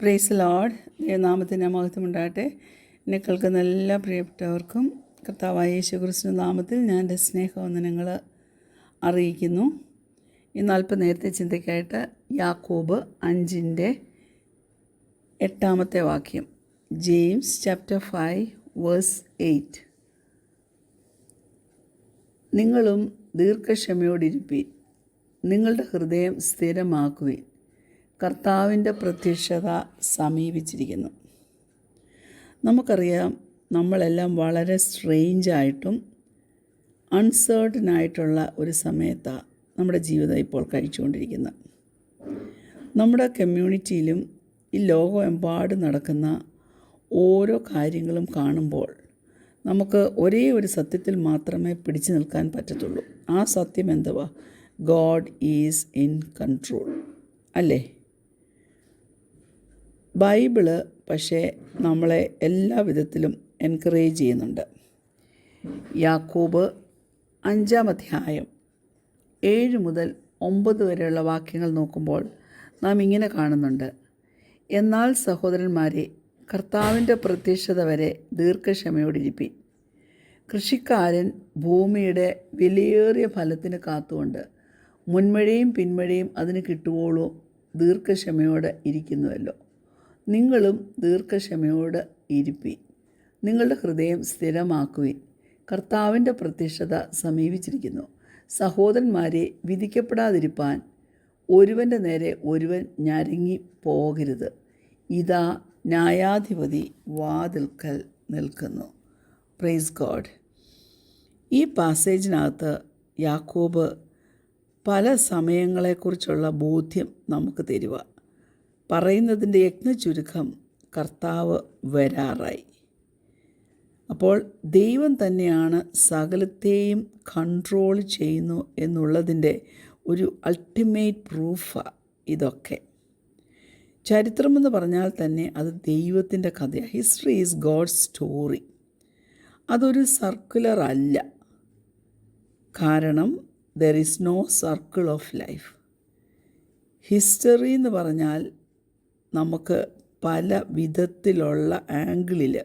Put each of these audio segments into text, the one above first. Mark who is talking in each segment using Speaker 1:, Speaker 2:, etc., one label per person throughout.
Speaker 1: Praise Lord. ദൈവനാമത്തിന് മഹത്വമുണ്ടാകട്ടെ. എന്നെ കേൾക്കുന്ന എല്ലാ പ്രിയപ്പെട്ടവർക്കും കർത്താവായ യേശുക്രിസ്തുവിന്റെ നാമത്തിൽ ഞാൻ എൻ്റെ സ്നേഹവന്ദനങ്ങൾ അറിയിക്കുന്നു. ഇന്ന് അല്പം നേരത്തെ ചിന്തയ്ക്കായിട്ട് യാക്കോബ് 5:8 വാക്യം, ജെയിംസ് ചാപ്റ്റർ 5:8. നിങ്ങളും ദീർഘക്ഷമയോടിരിപ്പീൻ, നിങ്ങളുടെ ഹൃദയം സ്ഥിരമാക്കുവിൻ, കർത്താവിൻ്റെ പ്രത്യക്ഷത സമീപിച്ചിരിക്കുന്നു. നമുക്കറിയാം, നമ്മളെല്ലാം വളരെ സ്ട്രേഞ്ചായിട്ടും അൺസേർട്ടനായിട്ടുള്ള ഒരു സമയത്താണ് നമ്മുടെ ജീവിതം ഇപ്പോൾ കഴിച്ചുകൊണ്ടിരിക്കുന്നത്. നമ്മുടെ കമ്മ്യൂണിറ്റിയിലും ഈ ലോകമെമ്പാടും നടക്കുന്ന ഓരോ കാര്യങ്ങളും കാണുമ്പോൾ നമുക്ക് ഒരേ ഒരു സത്യത്തിൽ മാത്രമേ പിടിച്ചു നിൽക്കാൻ പറ്റത്തുള്ളൂ. ആ സത്യം എന്തുവാ? ഗോഡ് ഈസ് ഇൻ കൺട്രോൾ, അല്ലേ? ബൈബിള് പക്ഷേ നമ്മളെ എല്ലാ വിധത്തിലും എൻകറേജ് ചെയ്യുന്നുണ്ട്. യാക്കോബ് 5:7-9 വരെയുള്ള വാക്യങ്ങൾ നോക്കുമ്പോൾ നാം ഇങ്ങനെ കാണുന്നുണ്ട്: എന്നാൽ സഹോദരന്മാരെ, കർത്താവിൻ്റെ പ്രത്യക്ഷത വരെ ദീർഘക്ഷമയോടിരിപ്പീൻ. കൃഷിക്കാരൻ ഭൂമിയുടെ വിലയേറിയ ഫലത്തിന് കാത്തുകൊണ്ട് മുൻമഴയും പിന്മഴയും അതിന് കിട്ടുവോളോ ദീർഘക്ഷമയോടെ ഇരിക്കുന്നുവല്ലോ. നിങ്ങളും ദീർഘക്ഷമയോട് ഇരിപ്പീൻ, നിങ്ങളുടെ ഹൃദയം സ്ഥിരമാക്കുവിൻ, കർത്താവിൻ്റെ പ്രത്യക്ഷത സമീപിച്ചിരിക്കുന്നു. സഹോദരന്മാരെ, വിധിക്കപ്പെടാതിരിപ്പാൻ ഒരുവൻ്റെ നേരെ ഒരുവൻ ഞരങ്ങി പോകരുത്. ഇതാ ന്യായാധിപതി വാതിൽക്കൽ നിൽക്കുന്നു. Praise God. ഈ പാസേജിനകത്ത് യാക്കോബ് പല സമയങ്ങളെക്കുറിച്ചുള്ള ബോധ്യം നമുക്ക് തരുക. പറയുന്നതിൻ്റെ ചുരുക്കം, കർത്താവ് വരാറായി. അപ്പോൾ ദൈവം തന്നെയാണ് സകലത്തെയും കൺട്രോൾ ചെയ്യുന്നു എന്നുള്ളതിൻ്റെ ഒരു അൾട്ടിമേറ്റ് പ്രൂഫാണ് ഇതൊക്കെ. ചരിത്രമെന്ന് പറഞ്ഞാൽ തന്നെ അത് ദൈവത്തിൻ്റെ കഥയാണ്. History is God's story. അതൊരു സർക്കുലർ അല്ല. കാരണം there is no circle of life. History എന്ന് പറഞ്ഞാൽ നമുക്ക് പല വിധത്തിലുള്ള ആംഗിളിൽ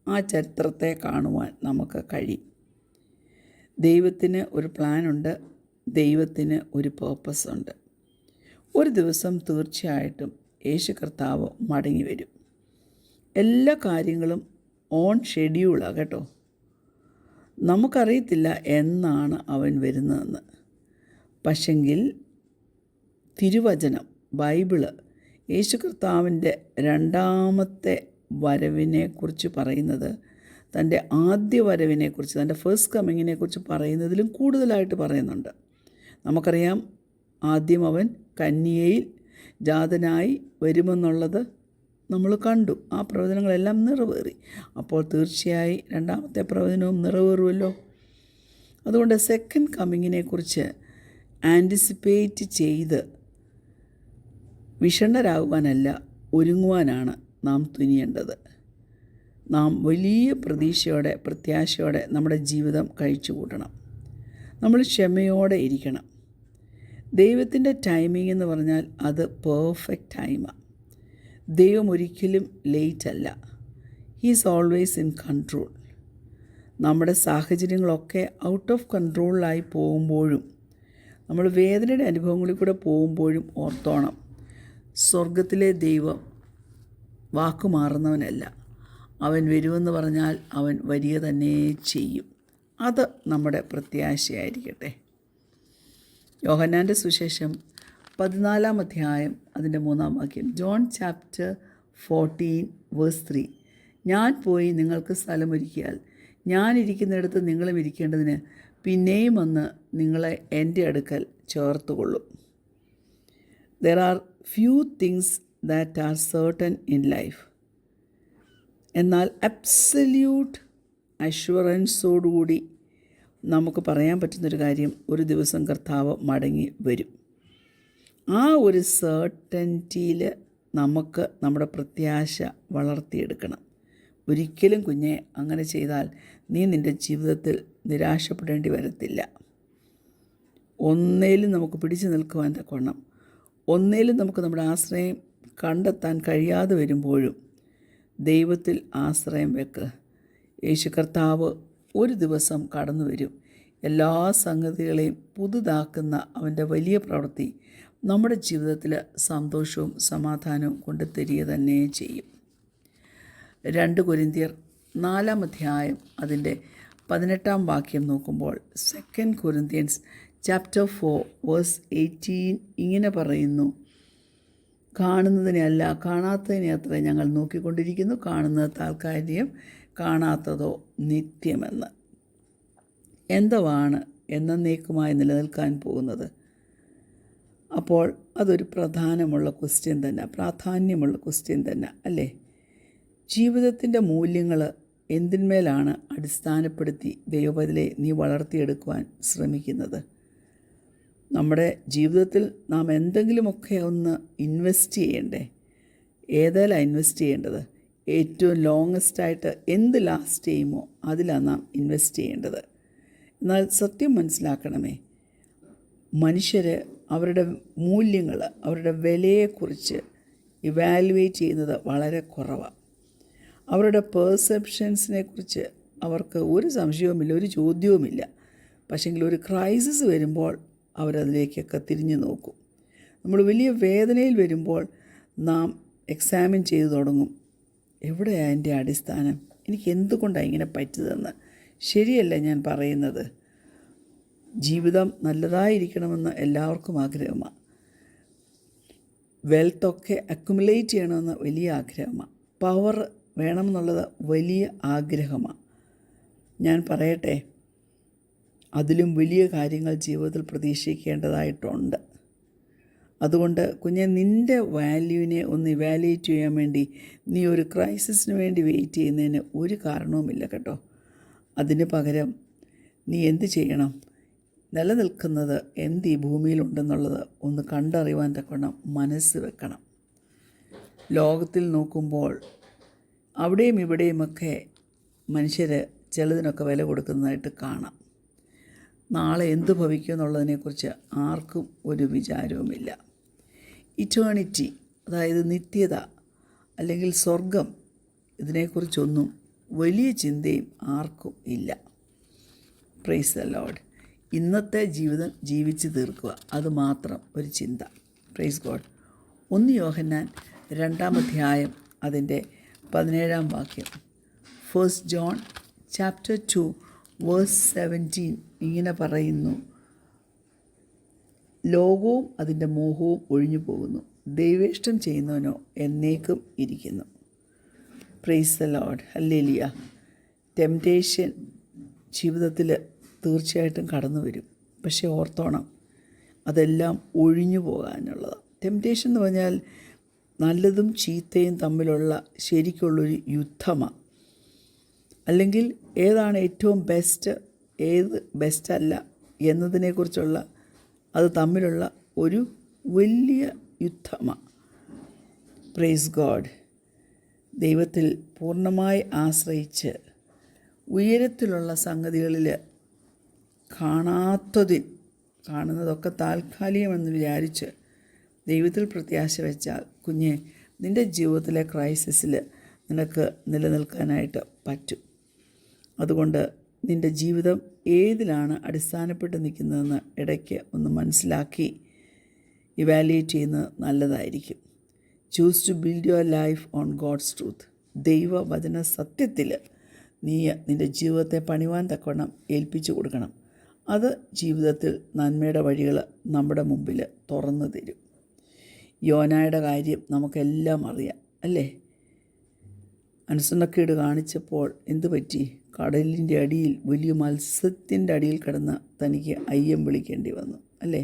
Speaker 1: ആ ചരിത്രത്തെ കാണുവാൻ നമുക്ക് കഴിയും. ദൈവത്തിന് ഒരു പ്ലാനുണ്ട്, ദൈവത്തിന് ഒരു പേർപ്പസ് ഉണ്ട്. ഒരു ദിവസം തീർച്ചയായിട്ടും യേശു കർത്താവ് മടങ്ങി വരും. എല്ലാ കാര്യങ്ങളും ഓൺ ഷെഡ്യൂളാണ് കേട്ടോ. നമുക്കറിയത്തില്ല എന്നാണ് അവൻ വരുന്നതെന്ന്. പക്ഷെങ്കിൽ തിരുവചനം, ബൈബിള്, യേശു കർത്താവിൻ്റെ രണ്ടാമത്തെ വരവിനെക്കുറിച്ച് പറയുന്നത്, തൻ്റെ ആദ്യ വരവിനെക്കുറിച്ച്, തൻ്റെ ഫസ്റ്റ് കമ്മിങ്ങിനെക്കുറിച്ച് പറയുന്നതിലും കൂടുതലായിട്ട് പറയുന്നുണ്ട്. നമുക്കറിയാം, ആദ്യം അവൻ കന്യകയിൽ ജാതനായി വരുമെന്നുള്ളത് നമ്മൾ കണ്ടു. ആ പ്രവചനങ്ങളെല്ലാം നിറവേറി. അപ്പോൾ തീർച്ചയായും രണ്ടാമത്തെ പ്രവചനവും നിറവേറുമല്ലോ. അതുകൊണ്ട് സെക്കൻഡ് കമ്മിങ്ങിനെക്കുറിച്ച് ആൻറ്റിസിപ്പേറ്റ് ചെയ്ത് വിഷണ്ണരാകുവാനല്ല, ഒരുങ്ങുവാനാണ് നാം തുനിയേണ്ടത്. നാം വലിയ പ്രതീക്ഷയോടെ, പ്രത്യാശയോടെ നമ്മുടെ ജീവിതം കഴിച്ചു കൂട്ടണം. നമ്മൾ ക്ഷമയോടെ ഇരിക്കണം. ദൈവത്തിൻ്റെ ടൈമിംഗ് എന്ന് പറഞ്ഞാൽ അത് പെർഫെക്റ്റ് ടൈമാണ്. ദൈവം ഒരിക്കലും ലേറ്റ് അല്ല. He is always in control. നമ്മുടെ സാഹചര്യങ്ങളൊക്കെ ഔട്ട് ഓഫ് കൺട്രോളിലായി പോകുമ്പോഴും, നമ്മൾ വേദനയുടെ അനുഭവങ്ങളിൽ കൂടെ പോകുമ്പോഴും ഓർത്തോണം, സ്വർഗത്തിലെ ദൈവം വാക്കുമാറുന്നവനല്ല. അവൻ വരുമെന്ന് പറഞ്ഞാൽ അവൻ വരിക തന്നെ ചെയ്യും. അത് നമ്മുടെ പ്രത്യാശയായിരിക്കട്ടെ. യോഹന്നാൻ്റെ സുവിശേഷം 14 അതിൻ്റെ 3 വാക്യം, ജോൺ ചാപ്റ്റർ 14:3. ഞാൻ പോയി നിങ്ങൾക്ക് സ്ഥലമൊരുക്കിയാൽ ഞാനിരിക്കുന്നിടത്ത് നിങ്ങളും ഇരിക്കേണ്ടതിന് പിന്നെയും വന്ന് നിങ്ങളെ എൻ്റെ അടുക്കൽ ചേർത്തുകൊള്ളും. There are few things that are certain in life. എന്നാൽ അബ്സല്യൂട്ട് അഷ്വറൻസോടുകൂടി നമുക്ക് പറയാൻ പറ്റുന്നൊരു കാര്യം, ഒരു ദിവസം കർത്താവ് മടങ്ങി വരും. ആ ഒരു സർട്ടൻറ്റിയിൽ നമുക്ക് നമ്മുടെ പ്രത്യാശ വളർത്തിയെടുക്കണം. ഒരിക്കലും കുഞ്ഞെ അങ്ങനെ ചെയ്താൽ നീ നിൻ്റെ ജീവിതത്തിൽ നിരാശപ്പെടേണ്ടി വരത്തില്ല. ഒന്നേലും നമുക്ക് പിടിച്ചു നിൽക്കുവാൻ തക്കവണ്ണം, ഒന്നേലും നമുക്ക് നമ്മുടെ ആശ്രയം കണ്ടെത്താൻ കഴിയാതെ വരുമ്പോഴും ദൈവത്തിൽ ആശ്രയം വെക്ക്. യേശു കർത്താവ് ഒരു ദിവസം കടന്നു വരും. എല്ലാ സംഗതികളെയും പുതുതാക്കുന്ന അവൻ്റെ വലിയ പ്രവൃത്തി നമ്മുടെ ജീവിതത്തിൽ സന്തോഷവും സമാധാനവും കൊണ്ടുതരിക തന്നെ ചെയ്യും. 2 കൊരിന്ത്യർ 4-ാം അധ്യായം അതിൻ്റെ 18-ാം വാക്യം നോക്കുമ്പോൾ 2 കൊരിന്ത്യൻസ് ചാപ്റ്റർ 4 വേഴ്സ് 18 ഇങ്ങനെ പറയുന്നു: കാണുന്നതിനെ അല്ല കാണാത്തതിനെ അത്ര ഞങ്ങൾ നോക്കിക്കൊണ്ടിരിക്കുന്നു, കാണുന്നത് താൽക്കാലികം, കാണാത്തതോ നിത്യമെന്ന്. എന്തുവാണ് എന്നേക്കുമായി നിലനിൽക്കാൻ പോകുന്നത്? അപ്പോൾ അതൊരു പ്രാധാന്യമുള്ള ക്വസ്റ്റ്യൻ തന്നെ അല്ലേ? ജീവിതത്തിൻ്റെ മൂല്യങ്ങൾ എന്തിന്മേലാണ് അടിസ്ഥാനപ്പെടുത്തി ദൈവപൈതലെ നീ വളർത്തിയെടുക്കുവാൻ ശ്രമിക്കുന്നത്? നമ്മുടെ ജീവിതത്തിൽ നാം എന്തെങ്കിലുമൊക്കെ ഒന്ന് ഇൻവെസ്റ്റ് ചെയ്യണ്ടേ? ഏതിലാണ് ഇൻവെസ്റ്റ് ചെയ്യേണ്ടത്? ഏറ്റവും ലോങ്ങസ്റ്റായിട്ട് എന്ത് ലാസ്റ്റ് ചെയ്യുമോ അതിലാണ് നാം ഇൻവെസ്റ്റ് ചെയ്യേണ്ടത്. എന്നാൽ സത്യം മനസ്സിലാക്കണമേ, മനുഷ്യർ അവരുടെ മൂല്യങ്ങൾ, അവരുടെ വിലയെക്കുറിച്ച് ഇവാലുവേറ്റ് ചെയ്യുന്നത് വളരെ കുറവാണ്. അവരുടെ പെർസെപ്ഷൻസിനെ കുറിച്ച് അവർക്ക് ഒരു സംശയവുമില്ല, ഒരു ചോദ്യവുമില്ല. പക്ഷേങ്കിൽ ഒരു ക്രൈസിസ് വരുമ്പോൾ അവരതിലേക്കൊക്കെ തിരിഞ്ഞു നോക്കും. നമ്മൾ വലിയ വേദനയിൽ വരുമ്പോൾ നാം എക്സാമിൻ ചെയ്തു തുടങ്ങും. എവിടെയാണ് എൻ്റെ അടിസ്ഥാനം? എനിക്ക് എന്തുകൊണ്ടാണ് ഇങ്ങനെ പറ്റിയതെന്ന്. ശരിയല്ല ഞാൻ പറയുന്നത്. ജീവിതം നല്ലതായിരിക്കണമെന്ന് എല്ലാവർക്കും ആഗ്രഹമാണ്. വെൽത്തൊക്കെ അക്യുമുലേറ്റ് ചെയ്യണമെന്ന് വലിയ ആഗ്രഹമാണ്. പവർ വേണമെന്നുള്ളത് വലിയ ആഗ്രഹമാണ്. ഞാൻ പറയട്ടെ, അതിലും വലിയ കാര്യങ്ങൾ ജീവിതത്തിൽ പ്രതീക്ഷിക്കേണ്ടതായിട്ടുണ്ട്. അതുകൊണ്ട് കുഞ്ഞെ, നിൻ്റെ വാല്യൂവിനെ ഒന്ന് ഇവാലുവേറ്റ് ചെയ്യാൻ വേണ്ടി നീ ഒരു ക്രൈസിസിന് വേണ്ടി വെയിറ്റ് ചെയ്യുന്നതിന് ഒരു കാരണവുമില്ല കേട്ടോ. അതിന് പകരം നീ എന്ത് ചെയ്യണം? നിലനിൽക്കുന്നത് എന്ത് ഈ ഭൂമിയിലുണ്ടെന്നുള്ളത് ഒന്ന് കണ്ടറിയുവാൻ തക്കവണ്ണം മനസ്സ് വെക്കണം. ലോകത്തിൽ നോക്കുമ്പോൾ അവിടെയും ഇവിടെയുമൊക്കെ മനുഷ്യർ ചിലതിനൊക്കെ വില കൊടുക്കുന്നതായിട്ട് കാണാം. നാളെ എന്ത് ഭവിക്കും എന്നുള്ളതിനെക്കുറിച്ച് ആർക്കും ഒരു വിചാരവുമില്ല. ഇറ്റേണിറ്റി, അതായത് നിത്യത അല്ലെങ്കിൽ സ്വർഗം, ഇതിനെക്കുറിച്ചൊന്നും വലിയ ചിന്തയും ആർക്കും ഇല്ല. Praise the Lord. ഇന്നത്തെ ജീവിതം ജീവിച്ച് തീർക്കുക, അതുമാത്രം ഒരു ചിന്ത. Praise God. 1 യോഹന്നാൻ 2-ാം അധ്യായം അതിൻ്റെ 17-ാം വാക്യം, 1 ജോൺ ചാപ്റ്റർ 2 വേഴ്സ് 17 ഇങ്ങനെ പറയുന്നു: ലോകവും അതിൻ്റെ മോഹവും ഒഴിഞ്ഞു പോകുന്നു, ദൈവേഷ്ടം ചെയ്യുന്നവനോ എന്നേക്കും ഇരിക്കുന്നു. Praise the Lord. Hallelujah. Temptation ജീവിതത്തിൽ തീർച്ചയായിട്ടും കടന്നു വരും. പക്ഷേ ഓർത്തോണം, അതെല്ലാം ഒഴിഞ്ഞു പോകാനുള്ളത്. ടെംപ്റ്റേഷൻ എന്ന് പറഞ്ഞാൽ നല്ലതും ചീത്തയും തമ്മിലുള്ള ശരിക്കുള്ളൊരു യുദ്ധമാണ്. അല്ലെങ്കിൽ ഏതാണ് ഏറ്റവും ബെസ്റ്റ്, ഏത് ബെസ്റ്റല്ല എന്നതിനെക്കുറിച്ചുള്ള അത് തമ്മിലുള്ള ഒരു വലിയ യുദ്ധമാണ്. Praise God. ദൈവത്തിൽ പൂർണ്ണമായി ആശ്രയിച്ച് ഉയരത്തിലുള്ള സംഗതികളിൽ കാണുന്നതൊക്കെ താൽക്കാലികമെന്ന് വിചാരിച്ച് ദൈവത്തിൽ പ്രത്യാശ വെച്ചാൽ കുഞ്ഞെ, നിൻ്റെ ജീവിതത്തിലെ ക്രൈസിസിൽ നിനക്ക് നിലനിൽക്കാനായിട്ട് പറ്റും. അതുകൊണ്ട് നിൻ്റെ ജീവിതം ഏതിലാണ് അടിസ്ഥാനപ്പെട്ട് നിൽക്കുന്നതെന്ന് ഇടയ്ക്ക് ഒന്ന് മനസ്സിലാക്കി ഇവാലുവേറ്റ് ചെയ്യുന്നത് നല്ലതായിരിക്കും. Choose to build your life on God's truth. ദൈവവചന സത്യത്തിൽ നീ നിൻ്റെ ജീവിതത്തെ പണിവാൻ തക്കവണ്ണം ഏൽപ്പിച്ചു കൊടുക്കണം. അത് ജീവിതത്തിൽ നന്മയുടെ വഴികൾ നമ്മുടെ മുമ്പിൽ തുറന്നു തരും. യോനായുടെ കാര്യം നമുക്കെല്ലാം അറിയാം അല്ലേ? അനുസരണക്കേട് കാണിച്ചപ്പോൾ എന്തു പറ്റി? കടലിൻ്റെ അടിയിൽ, വലിയ മത്സ്യത്തിൻ്റെ അടിയിൽ കിടന്ന് തനിക്ക് അയ്യം വിളിക്കേണ്ടി വന്നു അല്ലേ?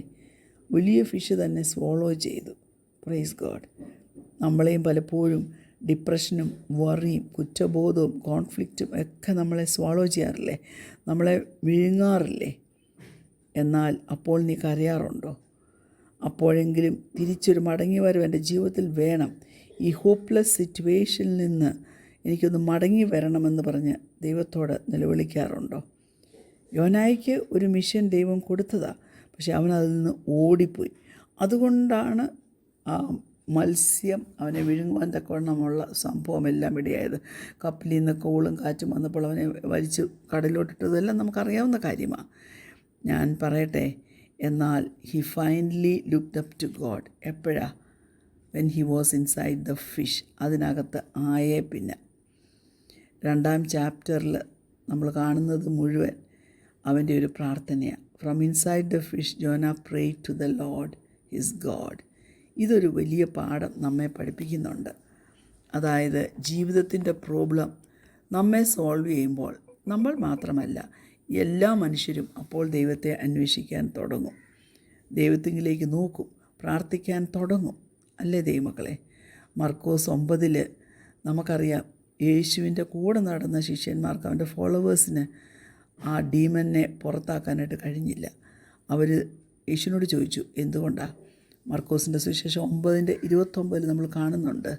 Speaker 1: വലിയ ഫിഷ് തന്നെ സ്വോളോ ചെയ്തു. Praise God. നമ്മളെയും പലപ്പോഴും ഡിപ്രഷനും വറിയും കുറ്റബോധവും കോൺഫ്ലിക്റ്റും ഒക്കെ നമ്മളെ സ്വോളോ ചെയ്യാറില്ലേ? നമ്മളെ വിഴുങ്ങാറില്ലേ? എന്നാൽ അപ്പോൾ നീ കരയാറുണ്ടോ? അപ്പോഴെങ്കിലും തിരിച്ചൊരു മടങ്ങി വരവ് എൻ്റെ ജീവിതത്തിൽ വേണം. ഈ ഹോപ്പ്ലെസ് സിറ്റുവേഷനിൽ നിന്ന് എനിക്കൊന്ന് മടങ്ങി വരണമെന്ന് പറഞ്ഞ് ദൈവത്തോട് നിലവിളിക്കാറുണ്ടോ? യോനായ്ക്ക് ഒരു മിഷൻ ദൈവം കൊടുത്തതാണ്, പക്ഷെ അവൻ അതിൽ നിന്ന് ഓടിപ്പോയി. അതുകൊണ്ടാണ് ആ മത്സ്യം അവനെ വിഴുങ്ങുവാൻ തക്കവണ്ണമുള്ള സംഭവമെല്ലാം ഇടയായത്. കപ്പലിൽ നിന്ന് കോളും കാറ്റും വന്നപ്പോൾ അവനെ വലിച്ച് കടലിലോട്ടിട്ടതെല്ലാം നമുക്കറിയാവുന്ന കാര്യമാണ്. ഞാൻ പറയട്ടെ, എന്നാൽ he finally looked up to God. എപ്പോഴാ? When he was inside the fish. അതിനകത്ത് ആയേ പിന്നെ 2-ാം ചാപ്റ്ററിൽ നമ്മൾ കാണുന്നത് മുഴുവൻ അവൻ്റെ ഒരു പ്രാർത്ഥനയാണ്. From inside the fish Jonah pray to the Lord his God. ഇതൊരു വലിയ പാഠം നമ്മെ പഠിപ്പിക്കുന്നുണ്ട്. അതായത് ജീവിതത്തിൻ്റെ പ്രോബ്ലം നമ്മെ സോൾവ് ചെയ്യുമ്പോൾ നമ്മൾ മാത്രമല്ല, എല്ലാ മനുഷ്യരും അപ്പോൾ ദൈവത്തെ അന്വേഷിക്കാൻ തുടങ്ങും, ദൈവത്തിങ്കിലേക്ക് നോക്കും, പ്രാർത്ഥിക്കാൻ തുടങ്ങും. അല്ലേ ദൈവമക്കളെ? മർക്കോസ് 9 നമുക്കറിയാം, യേശുവിൻ്റെ കൂടെ നടന്ന ശിഷ്യന്മാർക്ക്, അവൻ്റെ ഫോളോവേഴ്സിന് ആ ഡീമനെ പുറത്താക്കാനായിട്ട് കഴിഞ്ഞില്ല. അവർ യേശുവിനോട് ചോദിച്ചു, എന്തുകൊണ്ടാണ്? മർക്കോസിൻ്റെ സുവിശേഷം 9:29 നമ്മൾ കാണുന്നുണ്ട്,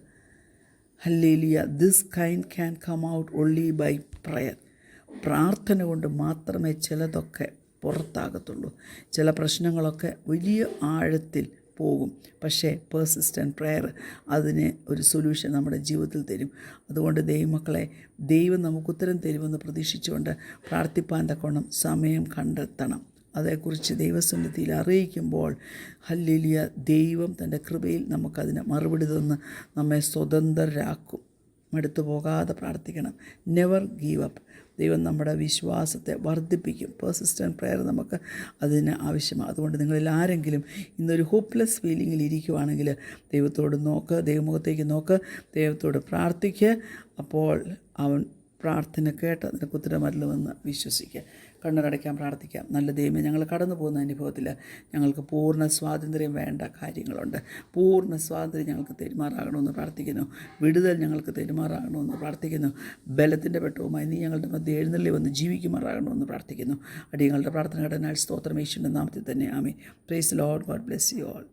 Speaker 1: hallelujah, this kind can come out only by prayer. പ്രാർത്ഥന കൊണ്ട് മാത്രമേ ചിലതൊക്കെ പുറത്താകത്തുള്ളൂ. ചില പ്രശ്നങ്ങളൊക്കെ വലിയ ആഴത്തിൽ പോകും, പക്ഷേ പേഴ്സിസ്റ്റൻറ്റ് പ്രയർ അതിന് ഒരു സൊല്യൂഷൻ നമ്മുടെ ജീവിതത്തിൽ തരും. അതുകൊണ്ട് ദൈവമക്കളെ, ദൈവം നമുക്ക് ഉത്തരം തരുമെന്ന് പ്രതീക്ഷിച്ചുകൊണ്ട് പ്രാർത്ഥിപ്പാൻ തക്കവണ്ണം സമയം കണ്ടെത്തണം. അതേക്കുറിച്ച് ദൈവസന്നിധിയിൽ അറിയിക്കുമ്പോൾ ഹല്ലേലൂയ, ദൈവം തൻ്റെ കൃപയിൽ നമുക്കതിന് മറുപടി തന്ന് നമ്മെ സ്വതന്ത്രരാക്കും. മടുത്തു പോകാതെ പ്രാർത്ഥിക്കണം. Never give up. ദൈവം നമ്മുടെ വിശ്വാസത്തെ വർദ്ധിപ്പിക്കും. പേഴ്സിസ്റ്റൻറ്റ് പ്രയർ നമുക്ക് അതിന് ആവശ്യമാണ്. അതുകൊണ്ട് നിങ്ങളിൽ ആരെങ്കിലും ഇന്നൊരു ഹോപ്പ്ലെസ് ഫീലിങ്ങിൽ ഇരിക്കുവാണെങ്കിൽ ദൈവത്തോട് നോക്ക്, ദൈവമുഖത്തേക്ക് നോക്ക്, ദൈവത്തോട് പ്രാർത്ഥിക്കുക. അപ്പോൾ അവൻ പ്രാർത്ഥന കേട്ട് നിനക്ക് ഉത്തരമരുളുമെന്ന് വിശ്വസിക്കുക. കണ്ണുകടയ്ക്കാൻ പ്രാർത്ഥിക്കാം. നല്ല ദൈവമേ, ഞങ്ങൾ കടന്നു പോകുന്ന അനുഭവത്തിൽ ഞങ്ങൾക്ക് പൂർണ്ണ സ്വാതന്ത്ര്യം വേണ്ട കാര്യങ്ങളുണ്ട്. പൂർണ്ണ സ്വാതന്ത്ര്യം ഞങ്ങൾക്ക് തെരുമാറാകണമെന്ന് പ്രാർത്ഥിക്കുന്നു. വിടുതൽ ഞങ്ങൾക്ക് തെരുമാറാകണമെന്ന് പ്രാർത്ഥിക്കുന്നു. ബലത്തിൻ്റെ പെട്ടവുമായി നീ ഞങ്ങളുടെ മധ്യ എഴുന്നള്ളി വന്ന് ജീവിക്കുമാറാകണമെന്ന് പ്രാർത്ഥിക്കുന്നു. അടിയങ്ങളുടെ പ്രാർത്ഥന ഘടനാൽ സ്തോത്രം യേശുവിൻ്റെ നാമത്തിൽ തന്നെ. ആമേൻ. Praise the Lord. God bless you all.